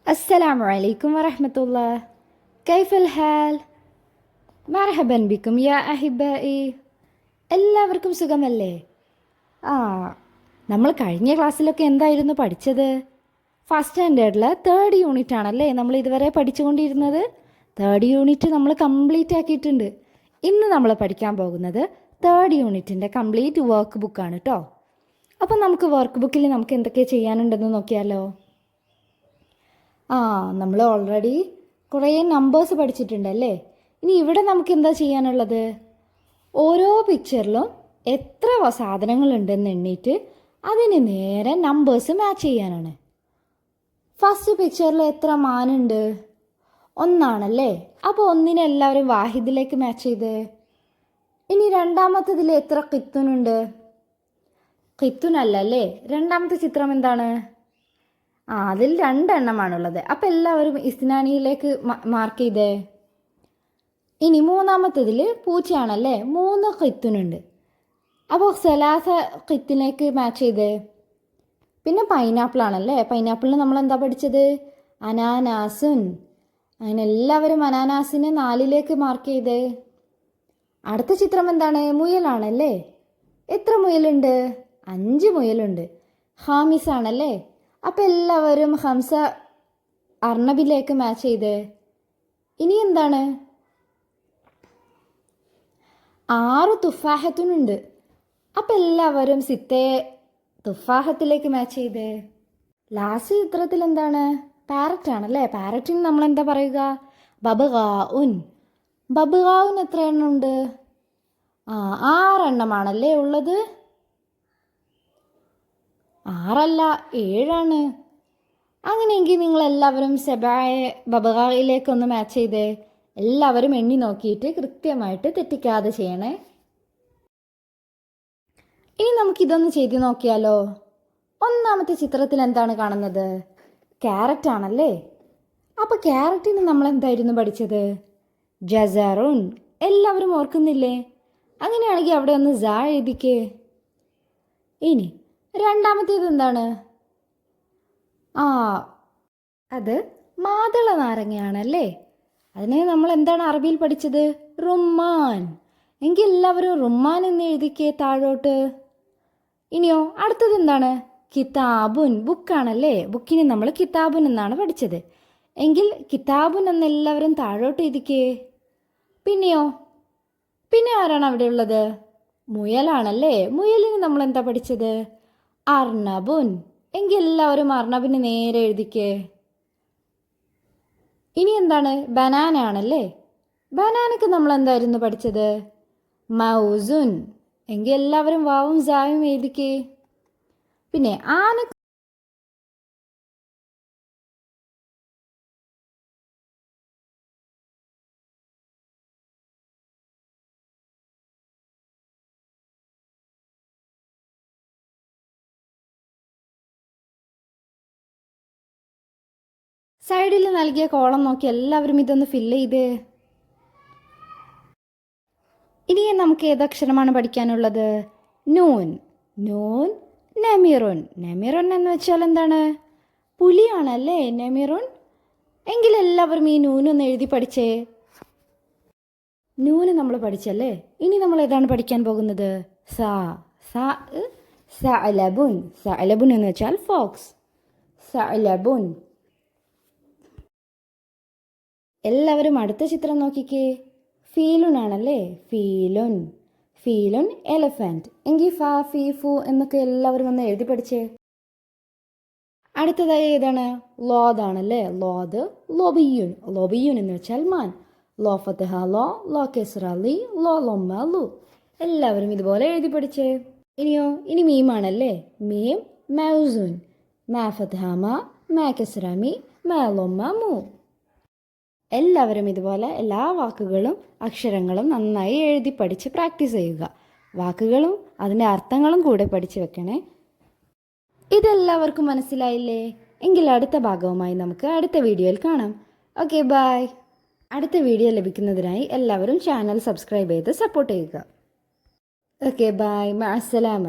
السلام عليكم ورحمة الله. كيف الحال؟ مرحبا بكم يا أحبائي. എല്ലാവർക്കും സുഖമല്ലേ? ആ നമ്മൾ കഴിഞ്ഞ ക്ലാസ്സിലൊക്കെ എന്തായിരുന്നു പഠിച്ചത്? ഫസ്റ്റ് സ്റ്റാൻഡേർഡിലെ തേർഡ് യൂണിറ്റ് ആണല്ലേ നമ്മൾ ഇതുവരെ പഠിച്ചുകൊണ്ടിരുന്നത്. തേർഡ് യൂണിറ്റ് നമ്മൾ കംപ്ലീറ്റ് ആക്കിയിട്ടുണ്ട്. ഇന്ന് നമ്മൾ പഠിക്കാൻ പോകുന്നത് തേർഡ് യൂണിറ്റിൻ്റെ കംപ്ലീറ്റ് വർക്ക് ബുക്കാണ് കേട്ടോ. അപ്പം നമുക്ക് വർക്ക് ബുക്കിൽ നമുക്ക് എന്തൊക്കെ ചെയ്യാനുണ്ടെന്ന് നോക്കിയാലോ? നമ്മൾ ഓൾറെഡി കുറേ നമ്പേഴ്സ് പഠിച്ചിട്ടുണ്ടല്ലേ. ഇനി ഇവിടെ നമുക്ക് എന്താ ചെയ്യാനുള്ളത്? ഓരോ പിക്ചറിലും എത്ര സാധനങ്ങളുണ്ടെന്ന് എണ്ണീറ്റ് അതിന് നേരെ നമ്പേഴ്സ് മാച്ച് ചെയ്യാനാണ്. ഫസ്റ്റ് പിക്ചറിൽ എത്ര മാനുണ്ട്? ഒന്നാണല്ലേ. അപ്പോൾ ഒന്നിനെ എല്ലാവരും വാഹിദിലേക്ക് മാച്ച് ചെയ്ത്. ഇനി രണ്ടാമത്തതിൽ എത്ര കിത്തുനുണ്ട്? കിത്തുനല്ലേ. രണ്ടാമത്തെ ചിത്രം എന്താണ്? അതിൽ 2 എണ്ണമാണുള്ളത്. അപ്പം എല്ലാവരും ഇസ്നാനിയിലേക്ക് മാർക്ക് ചെയ്തേ. ഇനി മൂന്നാമത്തതിൽ പൂച്ചയാണല്ലേ. 3 കിത്തുനുണ്ട്. അപ്പോൾ സലാസ കിത്തിലേക്ക് മാച്ച് ചെയ്തേ. പിന്നെ പൈനാപ്പിൾ ആണല്ലേ. പൈനാപ്പിളിന് നമ്മൾ എന്താ പഠിച്ചത്? അനാനാസുൻ. അങ്ങനെ എല്ലാവരും അനാനാസിനെ 4ലേക്ക് മാർക്ക് ചെയ്തേ. അടുത്ത ചിത്രം എന്താണ്? മുയലാണല്ലേ. എത്ര മുയലുണ്ട്? 5 മുയലുണ്ട്. ഹാമിസ് ആണല്ലേ. അപ്പം എല്ലാവരും ഹംസ അർണബിലേക്ക് മാച്ച് ചെയ്ത്. ഇനി എന്താണ്? 6 തുഫാഹത്തിനുണ്ട്. അപ്പം എല്ലാവരും സിത്തയെ തുഫാഹത്തിലേക്ക് മാച്ച് ചെയ്ത്. ലാസ്റ്റ് ചിത്രത്തിൽ എന്താണ്? പാരറ്റ് ആണല്ലേ. പാരറ്റിന് നമ്മൾ എന്താ പറയുക? ബബുഗാഉൻ. ബബുഗാഉൻ എത്ര എണ്ണം ഉണ്ട്? 6 എണ്ണമാണല്ലേ ഉള്ളത്. 6 അല്ല 7 അങ്ങനെയെങ്കിൽ നിങ്ങൾ എല്ലാവരും സെബായെ ബബഗായിലേക്കൊന്ന് മാച്ച് ചെയ്തേ. എല്ലാവരും എണ്ണി നോക്കിയിട്ട് കൃത്യമായിട്ട് തെറ്റിക്കാതെ ചെയ്യണേ. ഇനി നമുക്കിതൊന്ന് ചെയ്ത് നോക്കിയാലോ? ഒന്നാമത്തെ ചിത്രത്തിൽ എന്താണ് കാണുന്നത്? ക്യാരറ്റ് ആണല്ലേ. അപ്പോൾ ക്യാരറ്റിന് നമ്മൾ എന്തായിരുന്നു പഠിച്ചത്? ജസറുൻ. എല്ലാവരും ഓർക്കുന്നില്ലേ? അങ്ങനെയാണെങ്കിൽ അവിടെ ഒന്ന് ജാ എഴുതിക്കേ. ഇനി രണ്ടാമത്തേത് എന്താണ്? അത് മാതള നാരങ്ങയാണല്ലേ. അതിനെ നമ്മൾ എന്താണ് അറബിയിൽ പഠിച്ചത്? റുമ്മാൻ. എങ്കിൽ എല്ലാവരും റുമ്മാൻ എന്ന് എഴുതിക്കേ താഴോട്ട്. ഇനിയോ അടുത്തത് എന്താണ്? കിതാബുൻ. ബുക്കാണല്ലേ. ബുക്കിന് നമ്മൾ കിതാബുൻ എന്നാണ് പഠിച്ചത്. എങ്കിൽ കിതാബുൻ എന്നെല്ലാവരും താഴോട്ട് എഴുതിക്കേ. പിന്നെയോ? പിന്നെ ആരാണ് അവിടെ ഉള്ളത്? മുയലാണല്ലേ. മുയലിന് നമ്മൾ എന്താ പഠിച്ചത്? അർണബുൻ. എങ്കിൽ എല്ലാവരും അർണബിന് നേരെ എഴുതിക്കേ. ഇനി എന്താണ്? ബനാന ആണല്ലേ. ബനാനക്ക് നമ്മൾ എന്തായിരുന്നു പഠിച്ചത്? മൗസുൻ. എങ്കിൽ എല്ലാവരും വാവും സായും എഴുതിക്കേ. പിന്നെ ആന സൈഡിൽ നൽകിയ കോളം നോക്കി എല്ലാവരും ഇതൊന്ന് ഫില്ല് ചെയ്ത്. ഇനി നമുക്ക് ഏതക്ഷരമാണ് പഠിക്കാനുള്ളത്? നൂൻ. നൂൻ. നെമിറുൻ. നെമിറുൻ എന്ന് വെച്ചാൽ എന്താണ്? പുലിയാണല്ലേ നെമിറുൻ. എങ്കിൽ എല്ലാവരും ഈ നൂനൊന്ന് എഴുതി പഠിച്ചേ. നൂന് നമ്മൾ പഠിച്ചല്ലേ. ഇനി നമ്മൾ ഏതാണ് പഠിക്കാൻ പോകുന്നത്? സാ. സഅലബുൻ. സഅലബുൻ എന്ന് വെച്ചാൽ ഫോക്സ്. സഅലബുൻ. എല്ലാവരും അടുത്ത ചിത്രം നോക്കിക്കേ. ഫീലുൻ ആണല്ലേ. ഫീലുൻ. ഫീലുൻ എലഫന്റ്. എങ്കിൽ ഫ ഫീ ഫു എന്നൊക്കെ എല്ലാവരും ഒന്ന് എഴുതി പഠിച്ചേ. അടുത്തതായി ഏതാണ്? ലോദാണല്ലേ. ലോദ്. ലൊബിയുൻ. ലൊബിയുൻ എന്ന് വെച്ചാൽ മാൻ. ലോ ഫത്തഹ ലോ. ലോ കെസ്റ ലി. ലോ ലൊമ്മ ലു. എല്ലാവരും ഇതുപോലെ എഴുതി പഠിച്ചേ. ഇനിയോ? ഇനി മീമാണല്ലേ. മീം. മൗസുൻ. മാ ഫത്തഹ മാ. മാ കെസ്റ മി. മാ ലൊമ്മ മു. എല്ലാവരും ഇതുപോലെ എല്ലാ വാക്കുകളും അക്ഷരങ്ങളും നന്നായി എഴുതി പഠിച്ച് പ്രാക്ടീസ് ചെയ്യുക. വാക്കുകളും അതിൻ്റെ അർത്ഥങ്ങളും കൂടെ പഠിച്ചു വെക്കണേ. ഇതെല്ലാവർക്കും മനസ്സിലായില്ലേ? എങ്കിൽ അടുത്ത ഭാഗവുമായി നമുക്ക് അടുത്ത വീഡിയോയിൽ കാണാം. Okay, by. അടുത്ത വീഡിയോ ലഭിക്കുന്നതിനായി എല്ലാവരും ചാനൽ സബ്സ്ക്രൈബ് ചെയ്ത് സപ്പോർട്ട് ചെയ്യുക. Okay, bye. മഅസ്സലാമ.